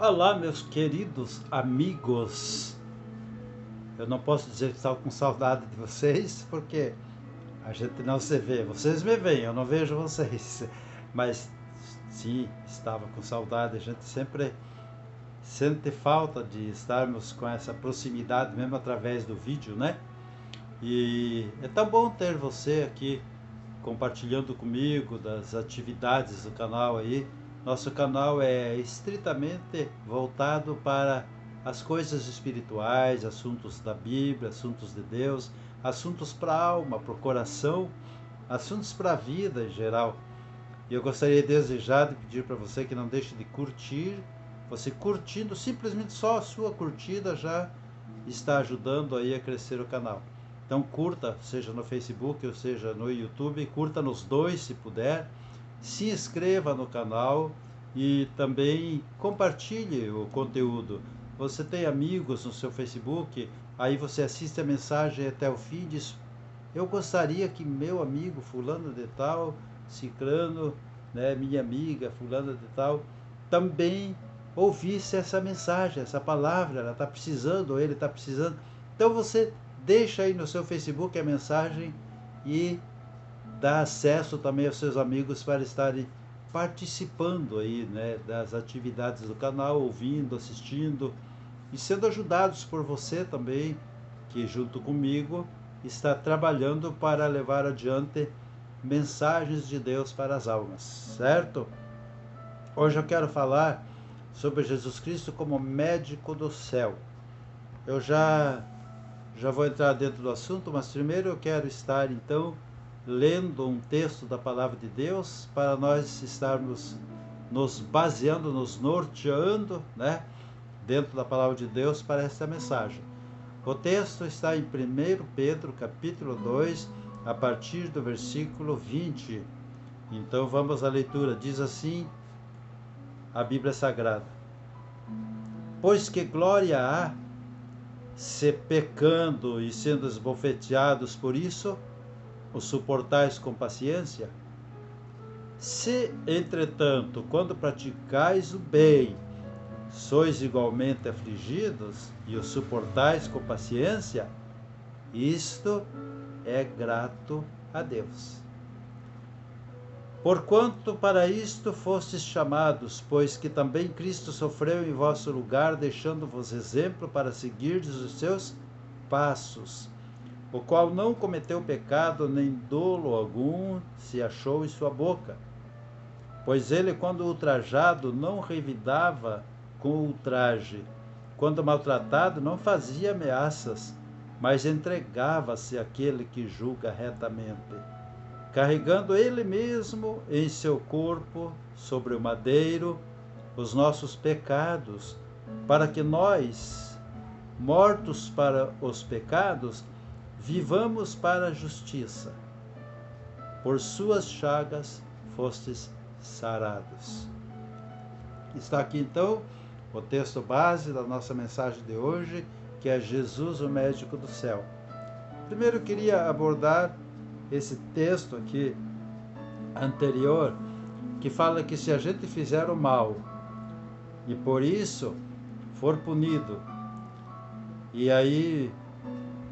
Olá, meus queridos amigos. Eu não posso dizer que estava com saudade de vocês, porque a gente não se vê. Vocês me veem, eu não vejo vocês. Mas sim, estava com saudade. A gente sempre sente falta de estarmos com essa proximidade, mesmo através do vídeo, né? E é tão bom ter você aqui compartilhando comigo das atividades do canal aí. Nosso canal é estritamente voltado para as coisas espirituais, assuntos da Bíblia, assuntos de Deus, assuntos para a alma, para o coração, assuntos para a vida em geral. E eu gostaria desde já de pedir para você que não deixe de curtir. Você curtindo, simplesmente só a sua curtida já está ajudando aí a crescer o canal. Então curta, seja no Facebook ou seja no YouTube, curta nos dois se puder, se inscreva no canal e também compartilhe o conteúdo. Você tem amigos no seu Facebook, aí você assiste a mensagem até o fim e diz: eu gostaria que meu amigo fulano de tal, ciclano, né, minha amiga fulana de tal, também ouvisse essa mensagem, essa palavra, ela está precisando, ou ele está precisando. Então você deixa aí no seu Facebook a mensagem e dá acesso também aos seus amigos para estarem participando aí, né, das atividades do canal, ouvindo, assistindo e sendo ajudados por você também, que junto comigo está trabalhando para levar adiante mensagens de Deus para as almas, certo? Hoje eu quero falar sobre Jesus Cristo como médico do céu. Eu já vou entrar dentro do assunto, mas primeiro eu quero estar então lendo um texto da palavra de Deus para nós estarmos nos baseando, nos norteando, né, dentro da palavra de Deus para esta mensagem. O texto está em 1 Pedro, capítulo 2, a partir do versículo 20. Então vamos à leitura. Diz assim a Bíblia Sagrada: pois que glória há, se pecando e sendo esbofeteados por isso, o suportais com paciência? Se, entretanto, quando praticais o bem, sois igualmente afligidos e o suportais com paciência, isto é grato a Deus. Porquanto para isto fostes chamados, pois que também Cristo sofreu em vosso lugar, deixando-vos exemplo para seguirdes os seus passos, o qual não cometeu pecado, nem dolo algum se achou em sua boca. Pois ele, quando ultrajado, não revidava com ultraje, quando maltratado, não fazia ameaças, mas entregava-se àquele que julga retamente, carregando ele mesmo em seu corpo sobre o madeiro os nossos pecados, para que nós, mortos para os pecados, vivamos para a justiça. Por suas chagas fostes sarados. Está aqui então o texto base da nossa mensagem de hoje, que é Jesus, o médico do céu. Primeiro eu queria abordar esse texto aqui anterior, que fala que se a gente fizer o mal e por isso for punido, e aí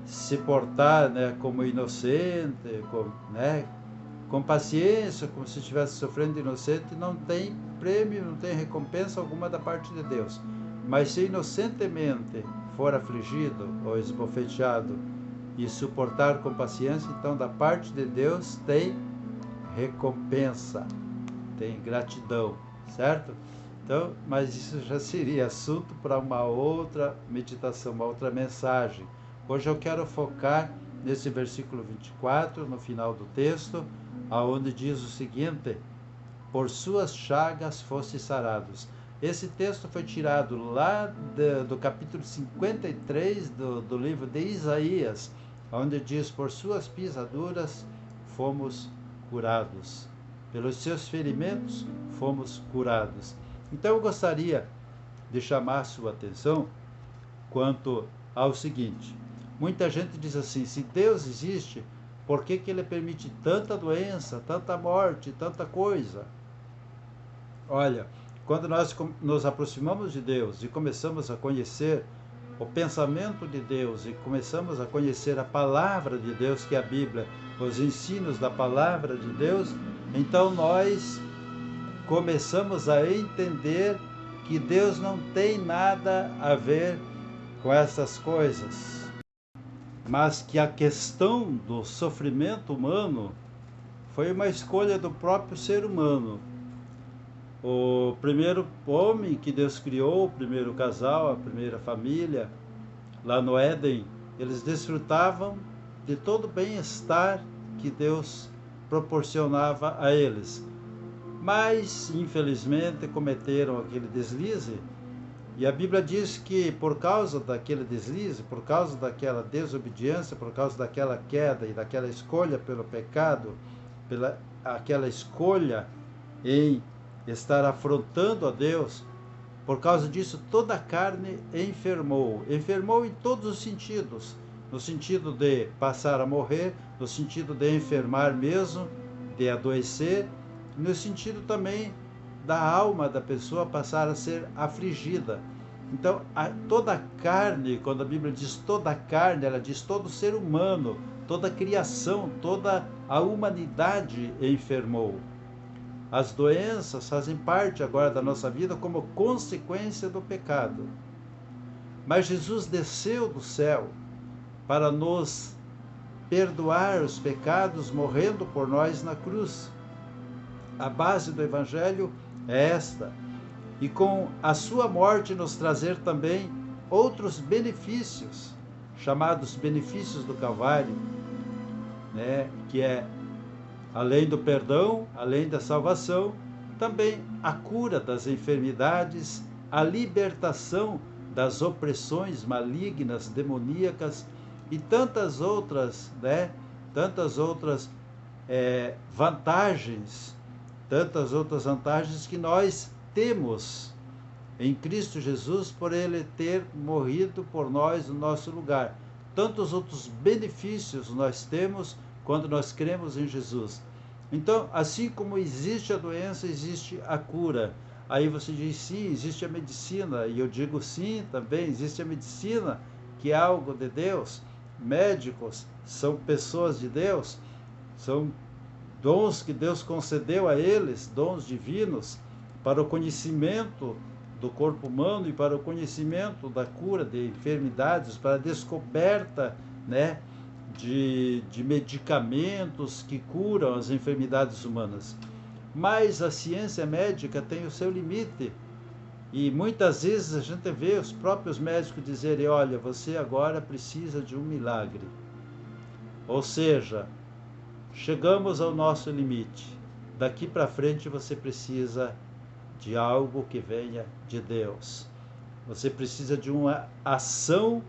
se portar, né, como inocente, com paciência, como se estivesse sofrendo inocente, não tem prêmio, não tem recompensa alguma da parte de Deus. Mas se inocentemente for afligido ou esbofeteado e suportar com paciência, então da parte de Deus tem recompensa, tem gratidão, certo? Então, mas isso já seria assunto para uma outra meditação, uma outra mensagem. Hoje eu quero focar nesse versículo 24, no final do texto, aonde diz o seguinte: por suas chagas fostes sarados. Esse texto foi tirado lá do capítulo 53 do livro de Isaías, onde diz: por suas pisaduras fomos curados, pelos seus ferimentos fomos curados. Então eu gostaria de chamar a sua atenção quanto ao seguinte: muita gente diz assim, se Deus existe, por que ele permite tanta doença, tanta morte, tanta coisa? Olha, quando nós nos aproximamos de Deus e começamos a conhecer o pensamento de Deus e começamos a conhecer a palavra de Deus, que é a Bíblia, os ensinos da palavra de Deus, então nós começamos a entender que Deus não tem nada a ver com essas coisas, mas que a questão do sofrimento humano foi uma escolha do próprio ser humano. O primeiro homem que Deus criou, o primeiro casal, a primeira família, lá no Éden, eles desfrutavam de todo o bem-estar que Deus proporcionava a eles. Mas, infelizmente, cometeram aquele deslize, e a Bíblia diz que por causa daquele deslize, por causa daquela desobediência, por causa daquela queda e daquela escolha pelo pecado, pela aquela escolha em estar afrontando a Deus, por causa disso toda a carne enfermou em todos os sentidos, no sentido de passar a morrer, no sentido de enfermar mesmo, de adoecer, no sentido também da alma da pessoa passar a ser afligida. Então, toda a carne, quando a Bíblia diz toda a carne, ela diz todo ser humano, toda a criação, toda a humanidade enfermou. As doenças fazem parte agora da nossa vida como consequência do pecado. Mas Jesus desceu do céu para nos perdoar os pecados, morrendo por nós na cruz. A base do Evangelho é esta. E com a sua morte nos trazer também outros benefícios, chamados benefícios do Calvário, né? Que é, além do perdão, além da salvação, também a cura das enfermidades, a libertação das opressões malignas, demoníacas e tantas outras, né? Tantas outras vantagens, que nós temos em Cristo Jesus por Ele ter morrido por nós no nosso lugar. Tantos outros benefícios nós temos quando nós cremos em Jesus. Então, assim como existe a doença, existe a cura. Aí você diz, sim, existe a medicina. E eu digo, sim, também existe a medicina, que é algo de Deus. Médicos são pessoas de Deus, são dons que Deus concedeu a eles, dons divinos, para o conhecimento do corpo humano e para o conhecimento da cura de enfermidades, para a descoberta, né, de medicamentos que curam as enfermidades humanas. Mas a ciência médica tem o seu limite. E muitas vezes a gente vê os próprios médicos dizerem, olha, você agora precisa de um milagre. Ou seja, chegamos ao nosso limite. Daqui para frente você precisa de algo que venha de Deus. Você precisa de uma ação,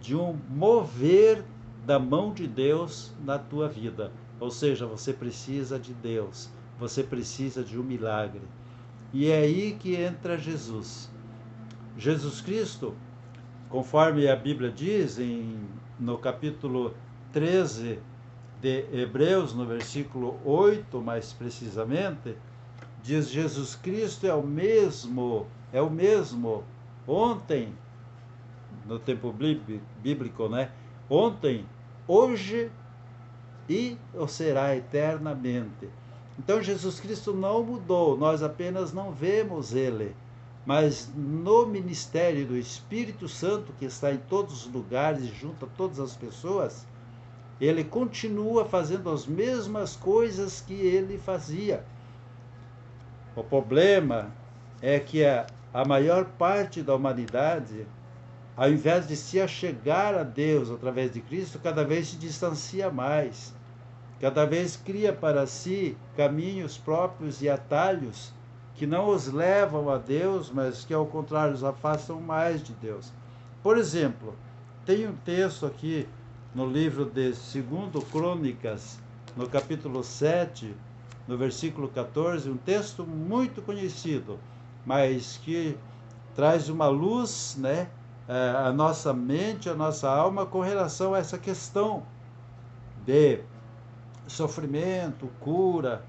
de um mover da mão de Deus na tua vida. Ou seja, você precisa de Deus. Você precisa de um milagre. E é aí que entra Jesus. Jesus Cristo, conforme a Bíblia diz no capítulo 13 de Hebreus, no versículo 8, mais precisamente, diz: Jesus Cristo é o mesmo ontem, no tempo bíblico, né? Ontem, hoje e o será eternamente. Então Jesus Cristo não mudou, nós apenas não vemos Ele, mas no ministério do Espírito Santo, que está em todos os lugares e junto a todas as pessoas, Ele continua fazendo as mesmas coisas que Ele fazia. O problema é que a maior parte da humanidade, ao invés de se achegar a Deus através de Cristo, cada vez se distancia mais. Cada vez cria para si caminhos próprios e atalhos que não os levam a Deus, mas que ao contrário os afastam mais de Deus. Por exemplo, tem um texto aqui no livro de 2 Crônicas, no capítulo 7, no versículo 14, um texto muito conhecido, mas que traz uma luz, né, à nossa mente, à nossa alma, com relação a essa questão de sofrimento, cura,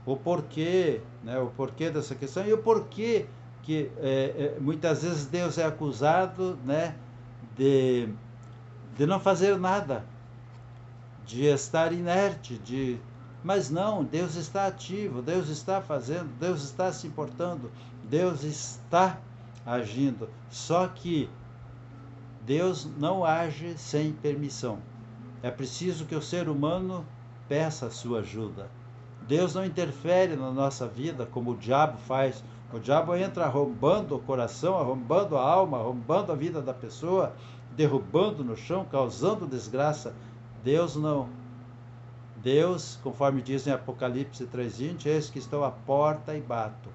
o porquê, né, o porquê dessa questão e o porquê porque muitas vezes Deus é acusado, né, de não fazer nada, de estar inerte, mas não, Deus está ativo, Deus está fazendo, Deus está se importando, Deus está agindo. Só que Deus não age sem permissão. É preciso que o ser humano peça a sua ajuda. Deus não interfere na nossa vida como o diabo faz. O diabo entra arrombando o coração, arrombando a alma, arrombando a vida da pessoa, derrubando no chão, causando desgraça. Deus não. Deus, conforme diz em Apocalipse 3:20, eis que estou à porta e bato.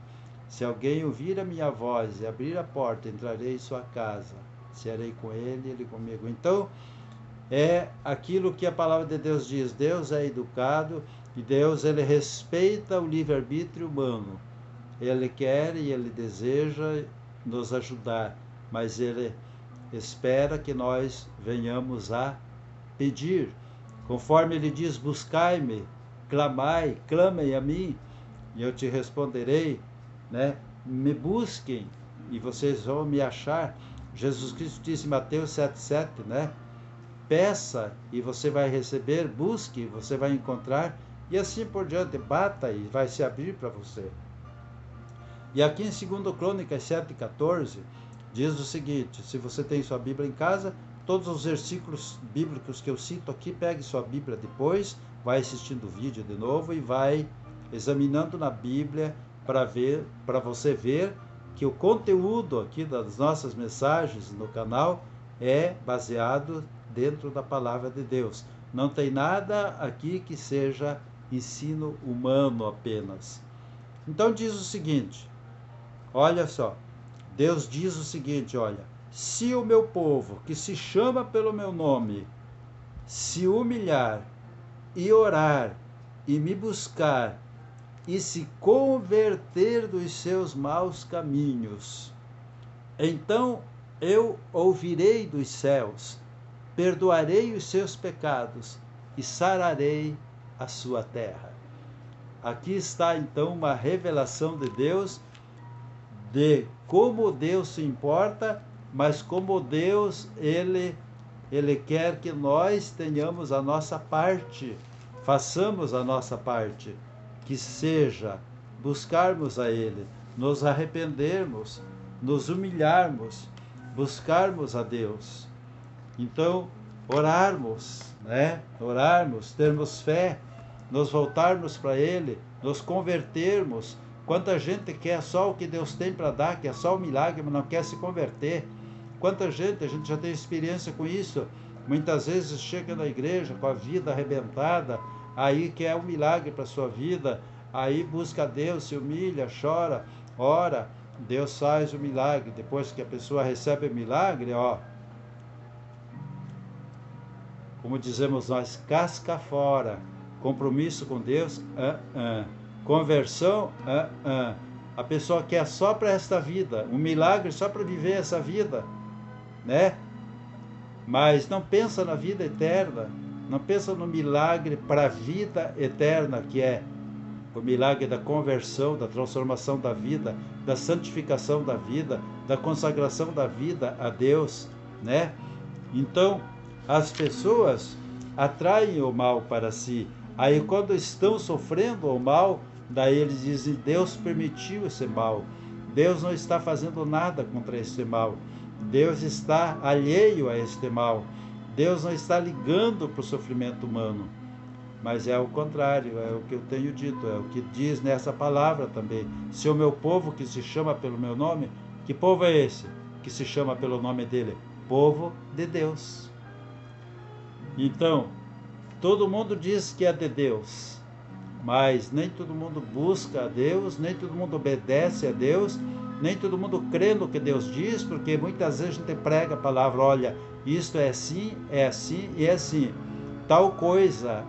Se alguém ouvir a minha voz e abrir a porta, entrarei em sua casa. Serei com ele, ele comigo. Então, é aquilo que a palavra de Deus diz. Deus é educado e Deus, ele respeita o livre-arbítrio humano. Ele quer e ele deseja nos ajudar, mas ele espera que nós venhamos a pedir. Conforme ele diz, buscai-me, clamai, clamem a mim, e eu te responderei, né? Me busquem e vocês vão me achar. Jesus Cristo disse em Mateus 7,7, né? Peça e você vai receber, busque e você vai encontrar, e assim por diante, bata e vai se abrir para você. E aqui em 2 Crônicas 7,14, diz o seguinte, se você tem sua Bíblia em casa, todos os versículos bíblicos que eu cito aqui, pegue sua Bíblia depois, vai assistindo o vídeo de novo e vai examinando na Bíblia para você ver que o conteúdo aqui das nossas mensagens no canal é baseado dentro da palavra de Deus. Não tem nada aqui que seja ensino humano apenas. Então diz o seguinte, olha só, Deus diz o seguinte, olha, se o meu povo, que se chama pelo meu nome, se humilhar e orar e me buscar e se converter dos seus maus caminhos, então eu ouvirei dos céus, perdoarei os seus pecados e sararei a sua terra. Aqui está então uma revelação de Deus, de como Deus se importa, mas como Deus, Ele quer que nós tenhamos a nossa parte, façamos a nossa parte, que seja buscarmos a Ele, nos arrependermos, nos humilharmos, buscarmos a Deus. Então, orarmos, né? Orarmos, termos fé, nos voltarmos para Ele, nos convertermos. Quanta gente quer só o que Deus tem para dar, quer só o milagre, mas não quer se converter. Quanta gente, a gente já tem experiência com isso, muitas vezes chega na igreja com a vida arrebentada, aí quer um milagre para a sua vida, aí busca a Deus, se humilha, chora, ora, Deus faz o milagre. Depois que a pessoa recebe o milagre, ó, como dizemos nós, casca fora. Compromisso com Deus, conversão, a pessoa quer só para esta vida, um milagre só para viver essa vida, né? Mas não pensa na vida eterna, não pensa no milagre para a vida eterna, que é o milagre da conversão, da transformação da vida, da santificação da vida, da consagração da vida a Deus, né? Então, as pessoas atraem o mal para si. Aí quando estão sofrendo o mal, daí eles dizem, Deus permitiu esse mal. Deus não está fazendo nada contra esse mal. Deus está alheio a este mal. Deus não está ligando para o sofrimento humano. Mas é o contrário, é o que eu tenho dito, é o que diz nessa palavra também. Se o meu povo que se chama pelo meu nome, que povo é esse que se chama pelo nome dele? Povo de Deus. Então, todo mundo diz que é de Deus, mas nem todo mundo busca a Deus, nem todo mundo obedece a Deus, nem todo mundo crê no que Deus diz, porque muitas vezes a gente prega a palavra, olha, isto é assim e é assim. Tal coisa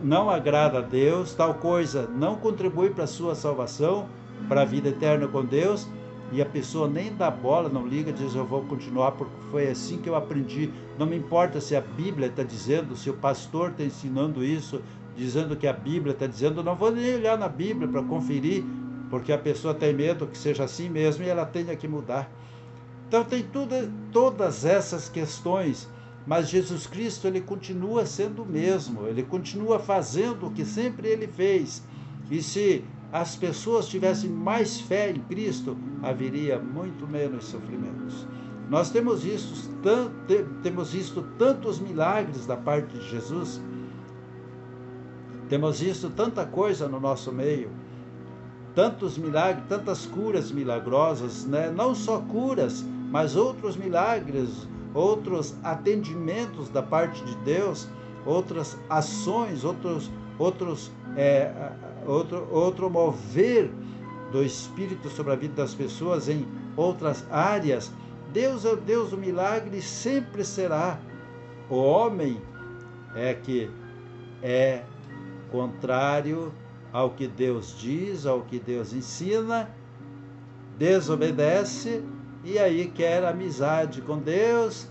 não agrada a Deus, tal coisa não contribui para a sua salvação, para a vida eterna com Deus, e a pessoa nem dá bola, não liga, diz, eu vou continuar porque foi assim que eu aprendi. Não me importa se a Bíblia está dizendo, se o pastor está ensinando isso, dizendo que a Bíblia está dizendo, não vou nem olhar na Bíblia para conferir, porque a pessoa tem medo que seja assim mesmo e ela tenha que mudar. Então tem todas essas questões, mas Jesus Cristo, ele continua sendo o mesmo, ele continua fazendo o que sempre ele fez. E se as pessoas tivessem mais fé em Cristo, haveria muito menos sofrimentos. Nós temos visto tantos milagres da parte de Jesus, temos visto tanta coisa no nosso meio, tantos milagres, tantas curas milagrosas, né? Não só curas, mas outros milagres, outros atendimentos da parte de Deus, outras ações, outro mover do Espírito sobre a vida das pessoas em outras áreas. Deus é o Deus do milagre e sempre será. O homem é que é contrário ao que Deus diz, ao que Deus ensina, desobedece e aí quer amizade com Deus,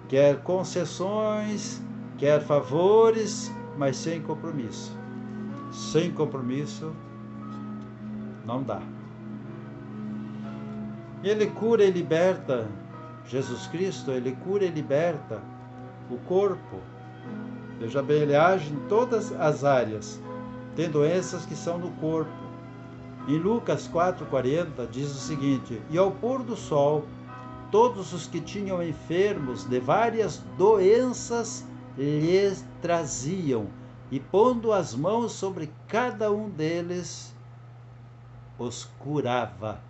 quer concessões, quer favores, mas sem compromisso. Sem compromisso não dá. Ele cura e liberta, Jesus Cristo, ele cura e liberta o corpo. Veja bem, ele age em todas as áreas. Tem doenças que são no corpo. Em Lucas 4,40 diz o seguinte: e ao pôr do sol, todos os que tinham enfermos de várias doenças lhes traziam, e pondo as mãos sobre cada um deles, os curava.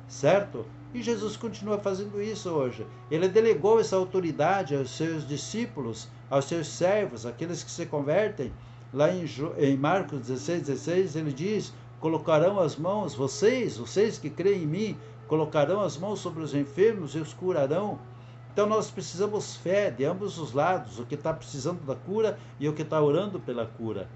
Certo? E Jesus continua fazendo isso hoje. Ele delegou essa autoridade aos seus discípulos, aos seus servos, aqueles que se convertem. Lá em Marcos 16,16, ele diz: colocarão as mãos, vocês que creem em mim, colocarão as mãos sobre os enfermos e os curarão. Então nós precisamos fé de ambos os lados, o que está precisando da cura e o que está orando pela cura.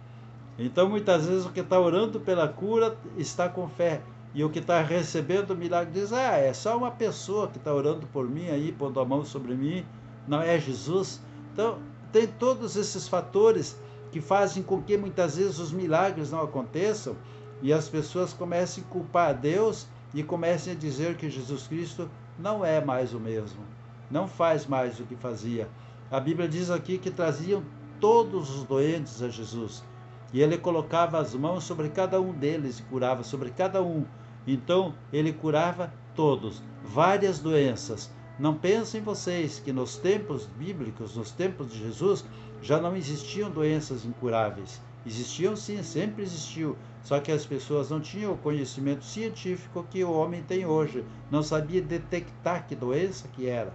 Então muitas vezes o que está orando pela cura está com fé, e o que está recebendo o milagre diz: é só uma pessoa que está orando por mim aí, pondo a mão sobre mim, não é Jesus. Então tem todos esses fatores que fazem com que muitas vezes os milagres não aconteçam, e as pessoas comecem a culpar a Deus e comecem a dizer que Jesus Cristo não é mais o mesmo, não faz mais o que fazia. A Bíblia diz aqui que traziam todos os doentes a Jesus, e ele colocava as mãos sobre cada um deles e curava sobre cada um. Então ele curava todos, várias doenças. Não pensem vocês que nos tempos bíblicos, nos tempos de Jesus, já não existiam doenças incuráveis. Existiam sim, sempre existiu. Só que as pessoas não tinham o conhecimento científico que o homem tem hoje. Não sabia detectar que doença que era.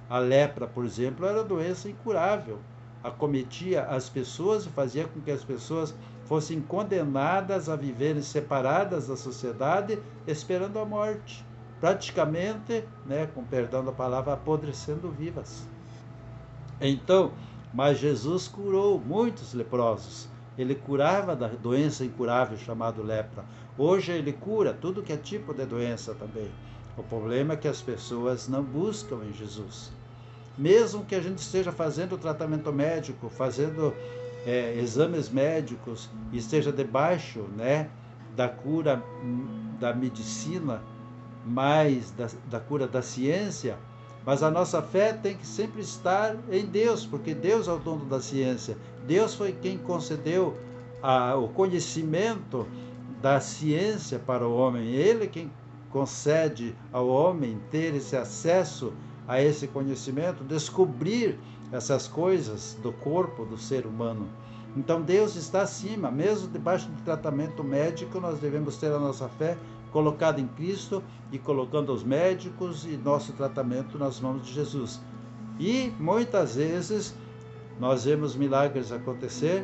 A lepra, por exemplo, era doença incurável. Acometia as pessoas e fazia com que as pessoas fossem condenadas a viverem separadas da sociedade, esperando a morte. Praticamente, com perdão da palavra, apodrecendo vivas. Então, mas Jesus curou muitos leprosos. Ele curava da doença incurável chamada lepra. Hoje ele cura tudo que é tipo de doença também. O problema é que as pessoas não buscam em Jesus. Mesmo que a gente esteja fazendo tratamento médico, fazendo exames médicos, e esteja debaixo da cura da medicina, mais da cura da ciência, mas a nossa fé tem que sempre estar em Deus, porque Deus é o dono da ciência. Deus foi quem concedeu o conhecimento da ciência para o homem. Ele quem concede ao homem ter esse acesso a esse conhecimento, descobrir essas coisas do corpo do ser humano. Então Deus está acima, mesmo debaixo de tratamento médico, nós devemos ter a nossa fé colocada em Cristo e colocando os médicos e nosso tratamento nas mãos de Jesus. E muitas vezes nós vemos milagres acontecer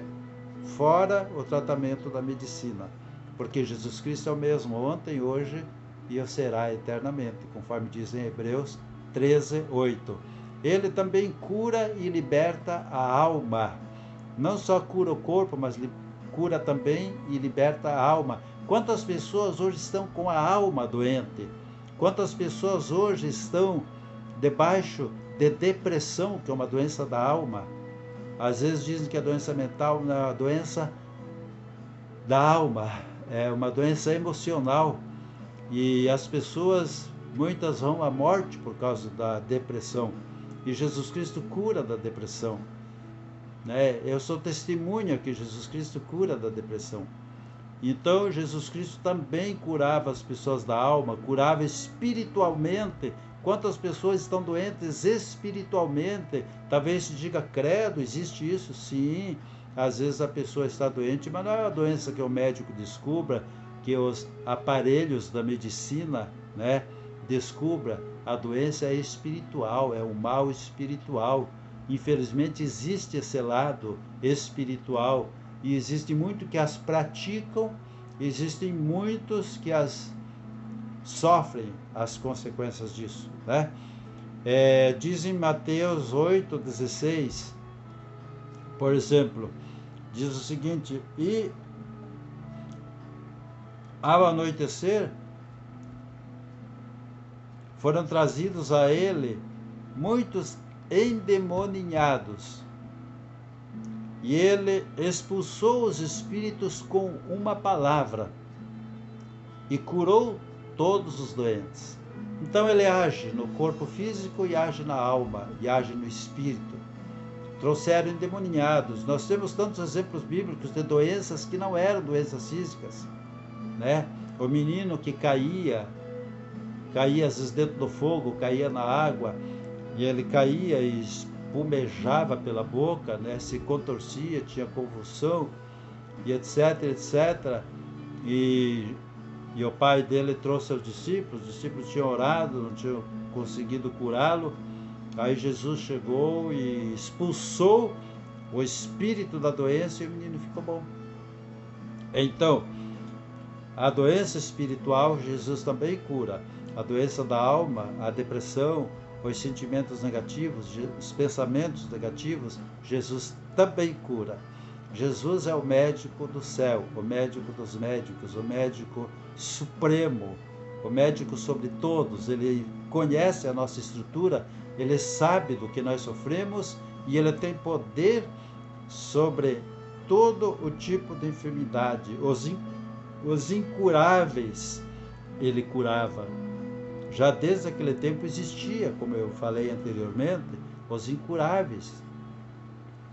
fora o tratamento da medicina, porque Jesus Cristo é o mesmo ontem, hoje e o será eternamente, conforme diz em Hebreus 13:8. Ele também cura e liberta a alma. Não só cura o corpo, mas cura também e liberta a alma. Quantas pessoas hoje estão com a alma doente? Quantas pessoas hoje estão debaixo de depressão, que é uma doença da alma? Às vezes dizem que a doença mental não é uma doença da alma, é uma doença emocional. E as pessoas, muitas vão à morte por causa da depressão. E Jesus Cristo cura da depressão, né? Eu sou testemunha que Jesus Cristo cura da depressão. Então, Jesus Cristo também curava as pessoas da alma, curava espiritualmente. Quantas pessoas estão doentes espiritualmente? Talvez se diga, credo, existe isso? Sim, às vezes a pessoa está doente, mas não é uma doença que o médico descubra, que os aparelhos da medicina, né, descubra. A doença é espiritual, é um mal espiritual. Infelizmente existe esse lado espiritual, e existe muito que as praticam, existem muitos que as sofrem as consequências disso, né? Diz em Mateus 8,16, por exemplo, diz o seguinte: e ao anoitecer foram trazidos a ele muitos endemoninhados, e ele expulsou os espíritos com uma palavra e curou todos os doentes. Então ele age no corpo físico e age na alma e age no espírito. Trouxeram endemoniados. Nós temos tantos exemplos bíblicos de doenças que não eram doenças físicas, né? O menino que caía às vezes dentro do fogo, caía na água, e ele caía e espumejava pela boca, né? Se contorcia, tinha convulsão, e etc, etc. E o pai dele trouxe aos discípulos, os discípulos tinham orado, não tinham conseguido curá-lo. Aí Jesus chegou e expulsou o espírito da doença e o menino ficou bom. Então, a doença espiritual, Jesus também cura. A doença da alma, a depressão, os sentimentos negativos, os pensamentos negativos, Jesus também cura. Jesus é o médico do céu, o médico dos médicos, o médico supremo, o médico sobre todos. Ele conhece a nossa estrutura, ele sabe do que nós sofremos e ele tem poder sobre todo o tipo de enfermidade. Os incuráveis ele curava. Já desde aquele tempo existia, como eu falei anteriormente, os incuráveis.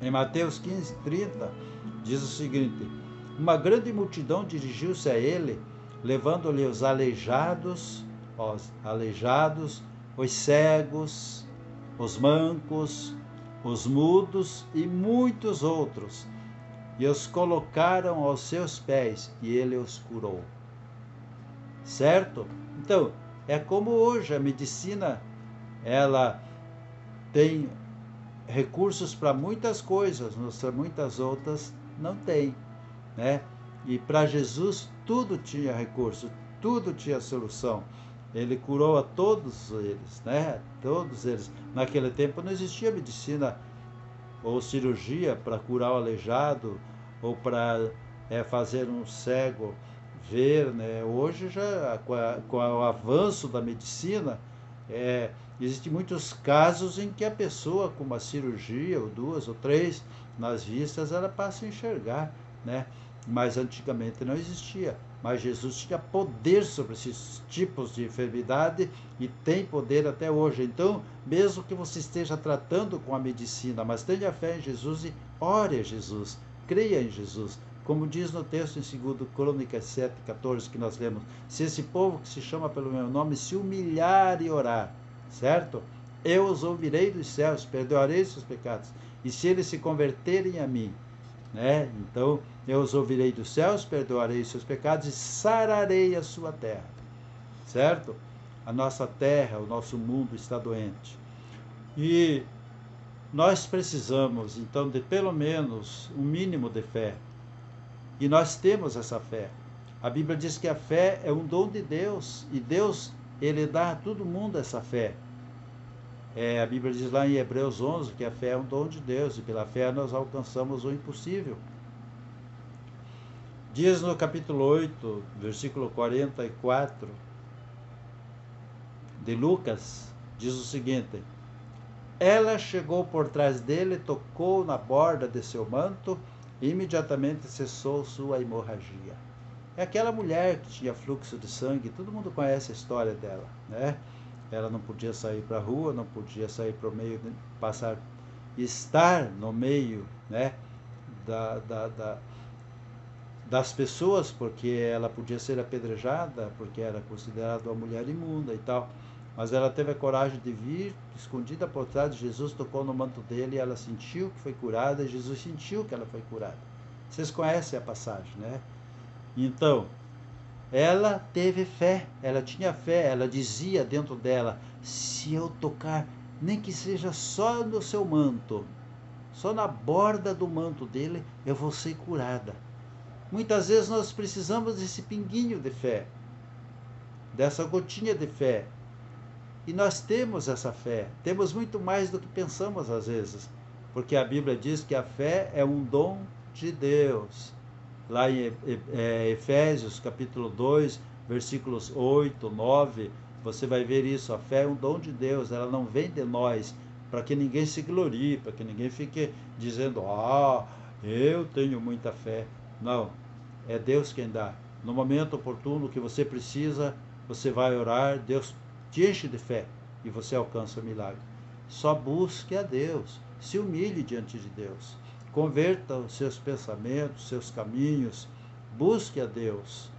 Em Mateus 15:30 diz o seguinte: uma grande multidão dirigiu-se a ele, levando-lhe os aleijados, os cegos, os mancos, os mudos e muitos outros, e os colocaram aos seus pés, e ele os curou. Certo? Então, é como hoje a medicina, ela tem recursos para muitas coisas, muitas outras não tem, né? E para Jesus tudo tinha recurso, tudo tinha solução. Ele curou a todos eles, né? Todos eles. Naquele tempo não existia medicina ou cirurgia para curar o aleijado ou para fazer um cego ver, né? Hoje já com o avanço da medicina, existem muitos casos em que a pessoa com uma cirurgia ou duas ou três nas vistas ela passa a enxergar, né? Mas antigamente não existia. Mas Jesus tinha poder sobre esses tipos de enfermidade e tem poder até hoje. Então, mesmo que você esteja tratando com a medicina, mas tenha fé em Jesus e ore a Jesus, creia em Jesus. Como diz no texto em 2 Crônicas 7:14 que nós lemos: se esse povo que se chama pelo meu nome se humilhar e orar, certo? Eu os ouvirei dos céus, perdoarei seus pecados, e se eles se converterem a mim, né? Então, eu os ouvirei dos céus, perdoarei seus pecados e sararei a sua terra, certo? A nossa terra, o nosso mundo está doente. E nós precisamos, então, de pelo menos um mínimo de fé. E nós temos essa fé. A Bíblia diz que a fé é um dom de Deus, e Deus, ele dá a todo mundo essa fé. A Bíblia diz lá em Hebreus 11 que a fé é um dom de Deus, e pela fé nós alcançamos o impossível. Diz no capítulo 8, versículo 44 de Lucas, diz o seguinte: ela chegou por trás dele, tocou na borda de seu manto, e imediatamente cessou sua hemorragia. É aquela mulher que tinha fluxo de sangue, todo mundo conhece a história dela, né? Ela não podia sair para a rua, não podia sair para o meio, passar, estar no meio, né, da, da, da, das pessoas, porque ela podia ser apedrejada, porque era considerada uma mulher imunda e tal. Mas ela teve a coragem de vir, escondida por trás de Jesus, tocou no manto dele e ela sentiu que foi curada, e Jesus sentiu que ela foi curada. Vocês conhecem a passagem, né? Então, ela teve fé, ela tinha fé, ela dizia dentro dela: se eu tocar, nem que seja só no seu manto, só na borda do manto dele, eu vou ser curada. Muitas vezes nós precisamos desse pinguinho de fé, dessa gotinha de fé. E nós temos essa fé, temos muito mais do que pensamos às vezes, porque a Bíblia diz que a fé é um dom de Deus. Lá em Efésios capítulo 2, versículos 8, 9, você vai ver isso. A fé é um dom de Deus, ela não vem de nós, para que ninguém se glorie, para que ninguém fique dizendo: ah, eu tenho muita fé. Não, é Deus quem dá. No momento oportuno que você precisa, você vai orar, Deus te enche de fé e você alcança o milagre. Só busque a Deus, se humilhe diante de Deus, converta os seus pensamentos, seus caminhos, busque a Deus,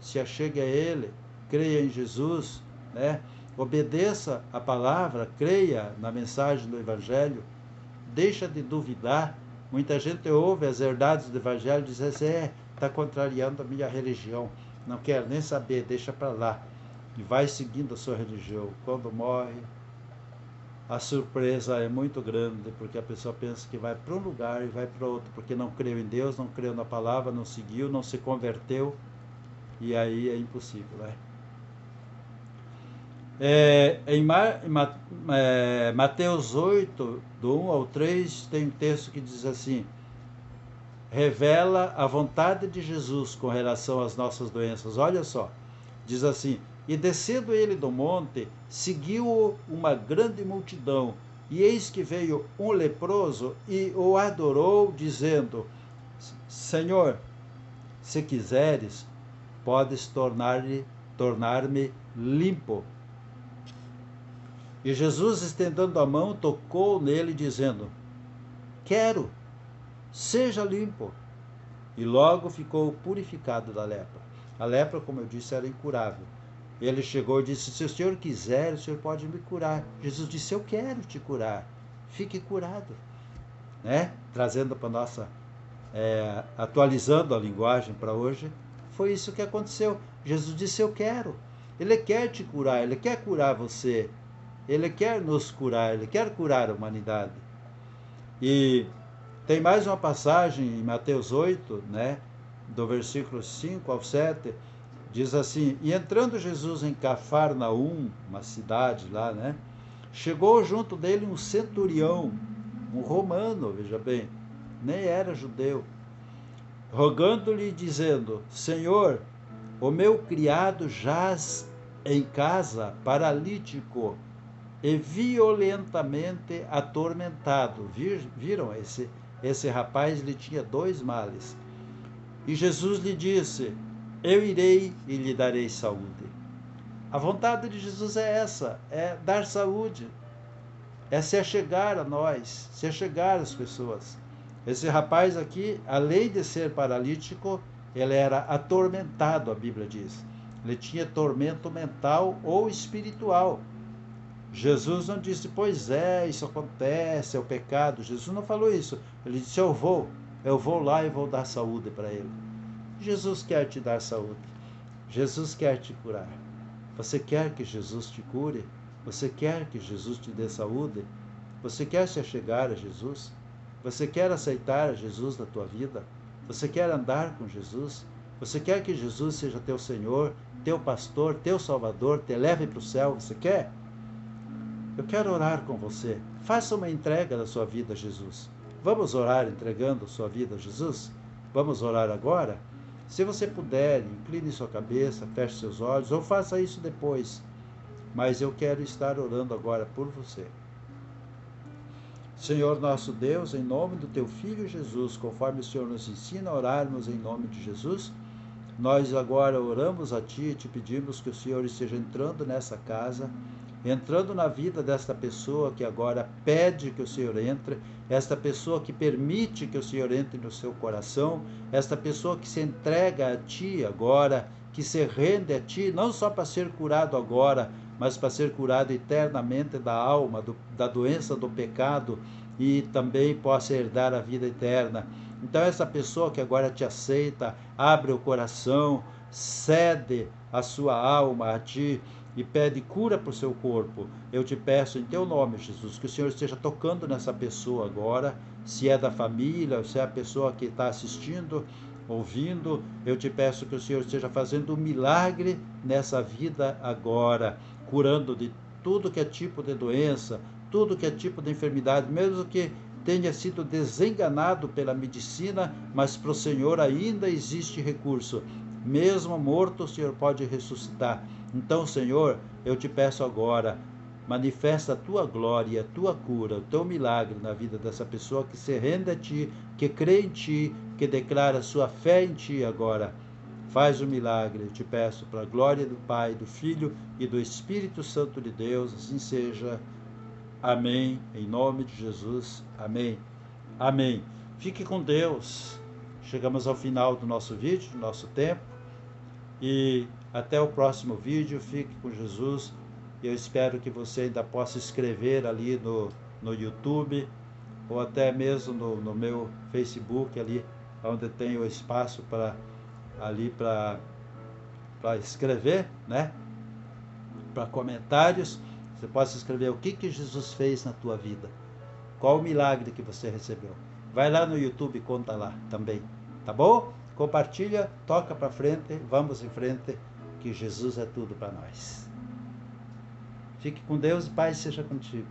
se achegue a Ele, creia em Jesus, né? Obedeça a palavra, creia na mensagem do Evangelho, deixa de duvidar. Muita gente ouve as verdades do Evangelho e diz assim: está contrariando a minha religião, não quero nem saber, deixa para lá. E vai seguindo a sua religião. Quando morre, a surpresa é muito grande, porque a pessoa pensa que vai para um lugar e vai para outro, porque não creu em Deus, não creu na palavra, não seguiu, não se converteu, e aí é impossível, né? Mateus 8, do 1 ao 3, tem um texto que diz assim: revela a vontade de Jesus com relação às nossas doenças. Olha só, diz assim: e descendo ele do monte, seguiu-o uma grande multidão, e eis que veio um leproso e o adorou, dizendo: Senhor, se quiseres, podes tornar-me limpo. E Jesus, estendendo a mão, tocou nele, dizendo: quero, seja limpo. E logo ficou purificado da lepra. A lepra, como eu disse, era incurável. Ele chegou e disse: se o Senhor quiser, o Senhor pode me curar. Jesus disse: eu quero te curar, fique curado, né? Trazendo para nossa, atualizando a linguagem para hoje, foi isso que aconteceu. Jesus disse: eu quero. Ele quer te curar, ele quer curar você, ele quer nos curar, ele quer curar a humanidade. E tem mais uma passagem em Mateus 8, né, do versículo 5 ao 7, diz assim: e entrando Jesus em Cafarnaum, uma cidade lá, né, chegou junto dele um centurião, um romano, veja bem, nem era judeu, rogando-lhe, dizendo: Senhor, o meu criado jaz em casa, paralítico e violentamente atormentado. Viram? Esse rapaz, ele tinha 2 males. E Jesus lhe disse: eu irei e lhe darei saúde. A vontade de Jesus é essa, é dar saúde, é se achegar a nós, se achegar às pessoas. Esse rapaz aqui, além de ser paralítico, ele era atormentado, a Bíblia diz. Ele tinha tormento mental ou espiritual. Jesus não disse: pois é, isso acontece, é o pecado. Jesus não falou isso. Ele disse: eu vou lá e vou dar saúde para ele. Jesus quer te dar saúde. Jesus quer te curar. Você quer que Jesus te cure? Você quer que Jesus te dê saúde? Você quer se achegar a Jesus? Você quer aceitar a Jesus na tua vida? Você quer andar com Jesus? Você quer que Jesus seja teu Senhor, teu pastor, teu Salvador, te leve para o céu? Você quer? Eu quero orar com você. Faça uma entrega da sua vida a Jesus. Vamos orar entregando sua vida a Jesus? Vamos orar agora? Se você puder, incline sua cabeça, feche seus olhos, ou faça isso depois. Mas eu quero estar orando agora por você. Senhor nosso Deus, em nome do teu Filho Jesus, conforme o Senhor nos ensina a orarmos em nome de Jesus, Nós agora oramos a Ti e te pedimos que o Senhor esteja entrando nessa casa, entrando na vida desta pessoa que agora pede que o Senhor entre, esta pessoa que permite que o Senhor entre no seu coração, esta pessoa que se entrega a Ti agora, que se rende a Ti, não só para ser curado agora, mas para ser curado eternamente da alma, da doença do pecado, e também possa herdar a vida eterna. Então essa pessoa que agora te aceita, abre o coração, cede a sua alma a Ti e pede cura para o seu corpo. Eu te peço em Teu nome, Jesus, que o Senhor esteja tocando nessa pessoa agora, se é da família, se é a pessoa que está assistindo, ouvindo, eu te peço que o Senhor esteja fazendo um milagre nessa vida agora, curando de tudo que é tipo de doença, tudo que é tipo de enfermidade, mesmo que tenha sido desenganado pela medicina, mas para o Senhor ainda existe recurso. Mesmo morto, o Senhor pode ressuscitar. Então, Senhor, eu te peço agora, manifesta a Tua glória, a Tua cura, o Teu milagre na vida dessa pessoa que se rende a Ti, que crê em Ti, que declara sua fé em Ti agora. Faz o milagre, eu te peço, para a glória do Pai, do Filho e do Espírito Santo de Deus, assim seja. Amém. Em nome de Jesus. Amém. Amém. Fique com Deus. Chegamos ao final do nosso vídeo, do nosso tempo. E até o próximo vídeo. Fique com Jesus. Eu espero que você ainda possa escrever ali no YouTube, ou até mesmo no meu Facebook, ali onde tem o espaço para escrever, né? Para comentários. Você possa escrever o que Jesus fez na tua vida. Qual o milagre que você recebeu. Vai lá no YouTube e conta lá também. Tá bom? Compartilha, toca para frente, vamos em frente, que Jesus é tudo para nós. Fique com Deus e paz seja contigo.